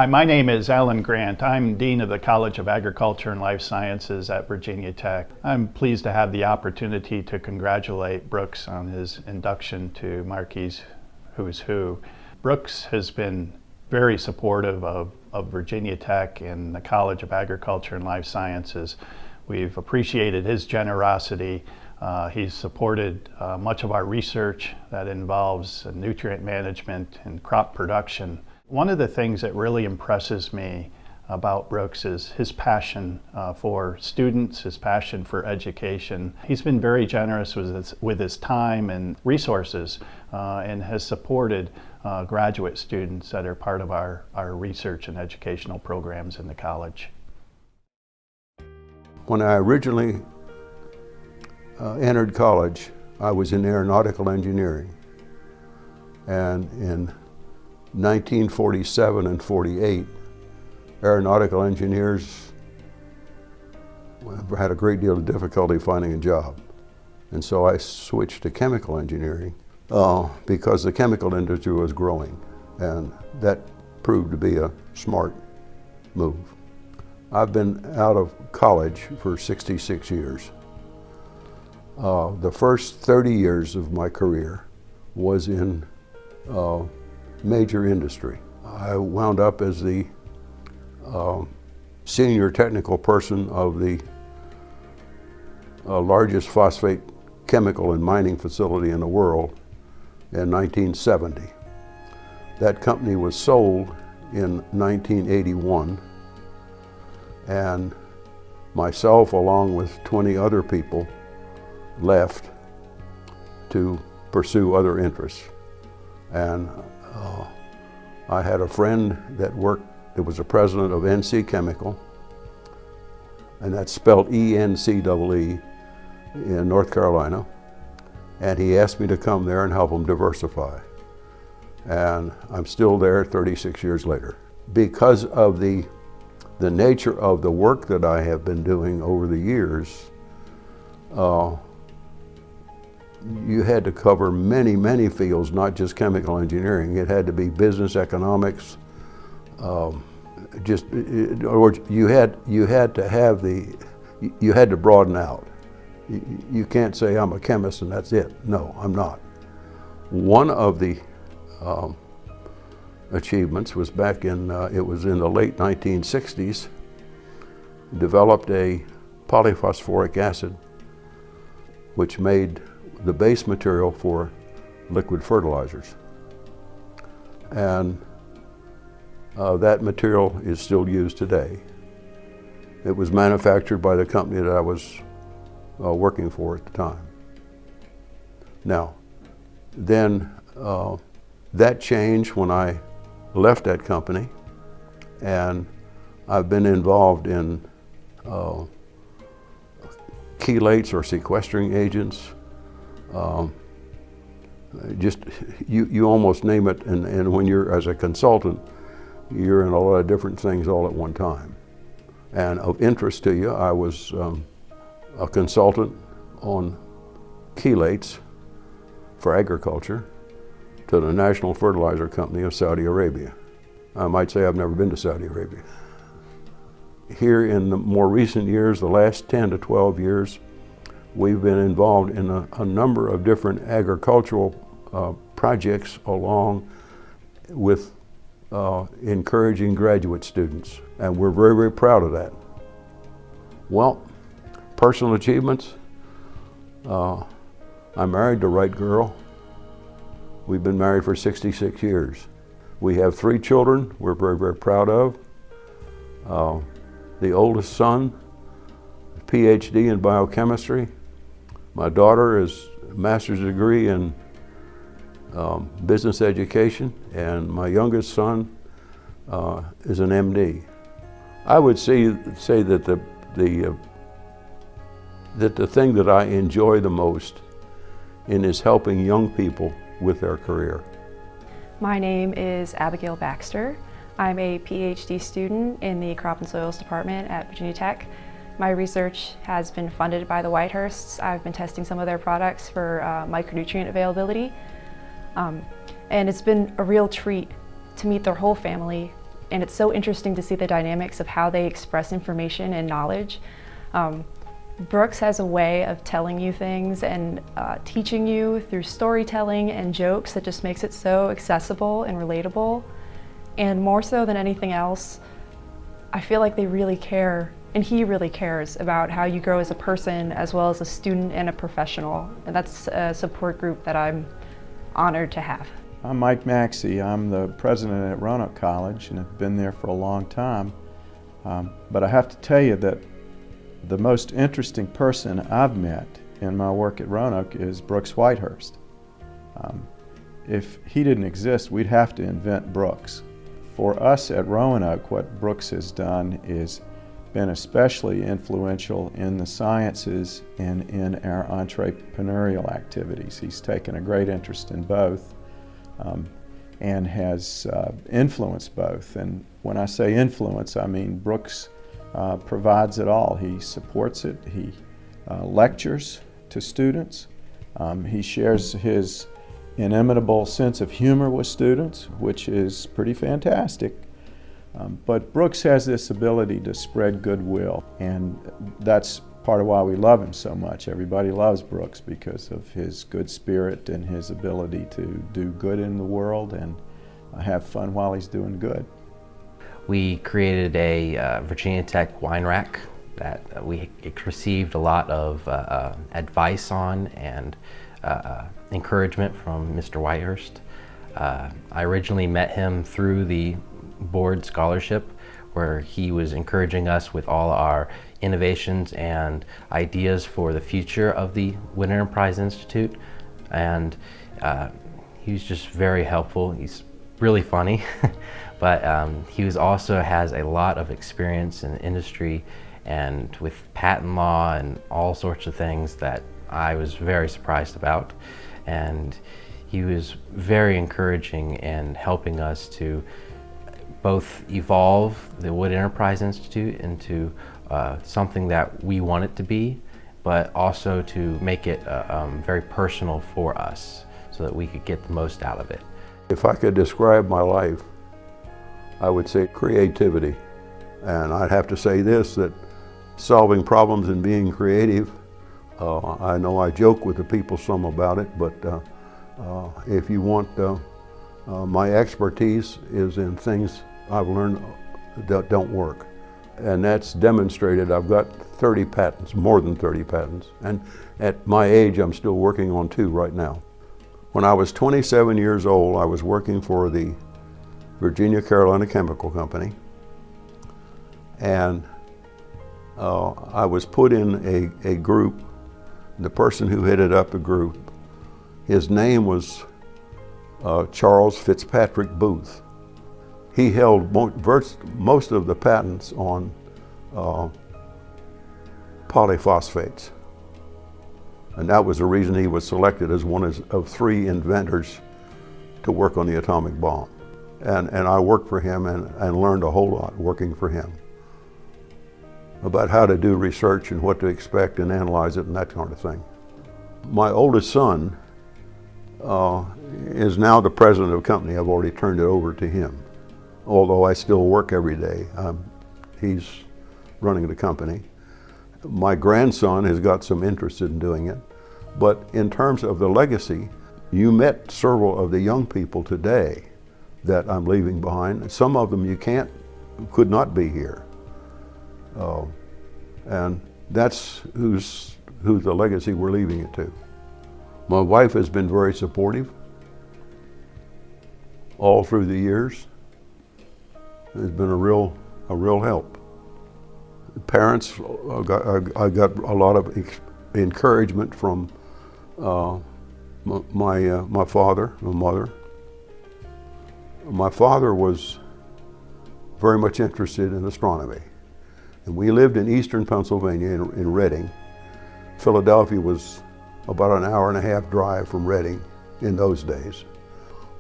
Hi, my name is Alan Grant. I'm Dean of the College of Agriculture and Life Sciences at Virginia Tech. I'm pleased to have the opportunity to congratulate Brooks on his induction to Marquis Who's Who. Brooks has been very supportive of Virginia Tech and the College of Agriculture and Life Sciences. We've appreciated his generosity. He's supported much of our research that involves nutrient management and crop production. One of the things that really impresses me about Brooks is his passion for students, his passion for education. He's been very generous with his time and resources and has supported graduate students that are part of our research and educational programs in the college. When I originally entered college, I was in aeronautical engineering, and in 1947 and 48, aeronautical engineers had a great deal of difficulty finding a job. And so I switched to chemical engineering because the chemical industry was growing, and that proved to be a smart move. I've been out of college for 66 years. The first 30 years of my career was in major industry. I wound up as the senior technical person of the largest phosphate chemical and mining facility in the world in 1970. That company was sold in 1981, and myself, along with 20 other people, left to pursue other interests. And I had a friend that was the president of NC Chemical, and that's spelled E-N-C-E-E, in North Carolina, and he asked me to come there and help him diversify. And I'm still there 36 years later. Because of the nature of the work that I have been doing over the years, you had to cover many, many fields, not just chemical engineering. It had to be business, economics, you had to broaden out. You can't say I'm a chemist and that's it. No, I'm not. One of the achievements was back in, it was in the late 1960s, developed a polyphosphoric acid, which made the base material for liquid fertilizers. And that material is still used today. It was manufactured by the company that I was working for at the time. Now, then that changed when I left that company, and I've been involved in chelates or sequestering agents. You almost name it, and when you're as a consultant, you're in a lot of different things all at one time. And of interest to you, I was a consultant on chelates for agriculture to the National Fertilizer Company of Saudi Arabia. I might say I've never been to Saudi Arabia. Here in the more recent years, the last 10 to 12 years, we've been involved in a number of different agricultural projects along with encouraging graduate students, and we're very, very proud of that. Well, personal achievements, I married the right girl. We've been married for 66 years. We have 3 children we're very, very proud of. The oldest son, PhD in biochemistry. My daughter is a master's degree in business education, and my youngest son is an MD. I would say that the thing that I enjoy the most is helping young people with their career. My name is Abigail Baxter. I'm a PhD student in the Crop and Soils Department at Virginia Tech. My research has been funded by the Whitehursts. I've been testing some of their products for micronutrient availability. And it's been a real treat to meet their whole family and it's so interesting to see the dynamics of how they express information and knowledge. Brooks has a way of telling you things and teaching you through storytelling and jokes that just makes it so accessible and relatable. And more so than anything else, I feel like they really care, and he really cares about how you grow as a person as well as a student and a professional. And that's a support group that I'm honored to have. I'm Mike Maxey. I'm the president at Roanoke College and have been there for a long time. But I have to tell you that the most interesting person I've met in my work at Roanoke is Brooks Whitehurst. If he didn't exist, we'd have to invent Brooks. For us at Roanoke, what Brooks has done is been especially influential in the sciences and in our entrepreneurial activities. He's taken a great interest in both and has influenced both. And when I say influence, I mean Brooks provides it all. He supports it. He lectures to students. He shares his inimitable sense of humor with students, which is pretty fantastic. But Brooks has this ability to spread goodwill, and that's part of why we love him so much. Everybody loves Brooks because of his good spirit and his ability to do good in the world and have fun while he's doing good. We created a Virginia Tech wine rack that we received a lot of advice on and encouragement from Mr. Whitehurst. I originally met him through the board scholarship, where he was encouraging us with all our innovations and ideas for the future of the Wood Enterprise Institute. And he was just very helpful. He's really funny, but he also has a lot of experience in the industry and with patent law and all sorts of things that I was very surprised about. And he was very encouraging in helping us to both evolve the Wood Enterprise Institute into something that we want it to be, but also to make it very personal for us so that we could get the most out of it. If I could describe my life, I would say creativity. And I'd have to say this, that solving problems and being creative, I know I joke with the people some about it, but if you want, my expertise is in things I've learned that don't work. And that's demonstrated. I've got 30 patents, more than 30 patents. And at my age, I'm still working on 2 right now. When I was 27 years old, I was working for the Virginia Carolina Chemical Company. And I was put in a group. The person who headed up the group, his name was Charles Fitzpatrick Booth. He held most of the patents on polyphosphates. And that was the reason he was selected as one of 3 inventors to work on the atomic bomb. And I worked for him and learned a whole lot working for him about how to do research and what to expect and analyze it and that kind of thing. My oldest son is now the president of the company. I've already turned it over to him, although I still work every day. He's running the company. My grandson has got some interest in doing it, but in terms of the legacy, you met several of the young people today that I'm leaving behind. Some of them could not be here. And that's who the legacy we're leaving it to. My wife has been very supportive all through the years. It's been a real help. Parents, I got a lot of encouragement from my father, my mother. My father was very much interested in astronomy. And we lived in eastern Pennsylvania in Reading. Philadelphia was about an hour and a half drive from Reading in those days.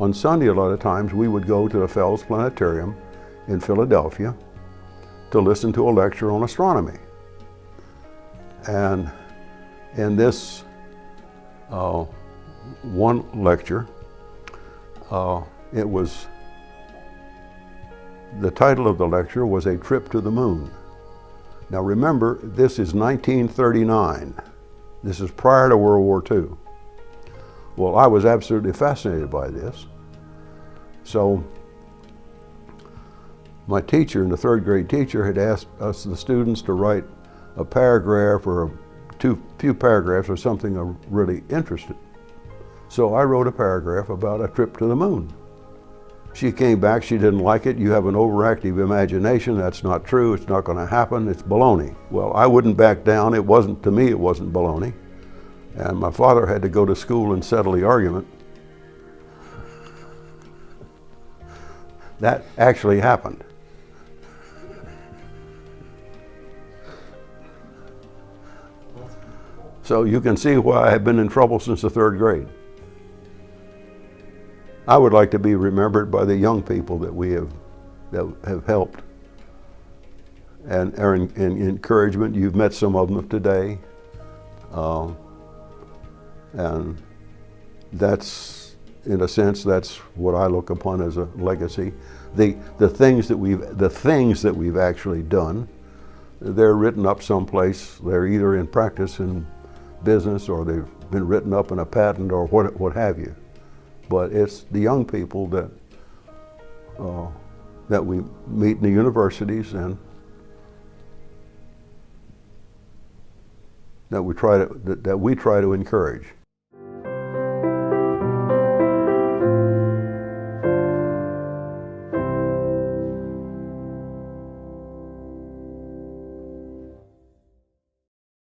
On Sunday, a lot of times, we would go to the Fells Planetarium in Philadelphia to listen to a lecture on astronomy. And in this one lecture, it was The title of the lecture was A Trip to the Moon. Now remember, this is 1939. This is prior to World War II. Well, I was absolutely fascinated by this. So my teacher, the third grade teacher, had asked us, the students, to write a paragraph or a few paragraphs or something I'm really interested. So I wrote a paragraph about a trip to the moon. She came back, she didn't like it. You have an overactive imagination, that's not true, it's not gonna happen, it's baloney. Well, I wouldn't back down. It wasn't, to me, it wasn't baloney. And my father had to go to school and settle the argument. That actually happened. So you can see why I have been in trouble since the third grade. I would like to be remembered by the young people that have helped and are in encouragement. You've met some of them today. And that's, in a sense, that's what I look upon as a legacy. The things that we've actually done, they're written up someplace. They're either in practice in business, or they've been written up in a patent, or what have you. But it's the young people that we meet in the universities and that we try to encourage.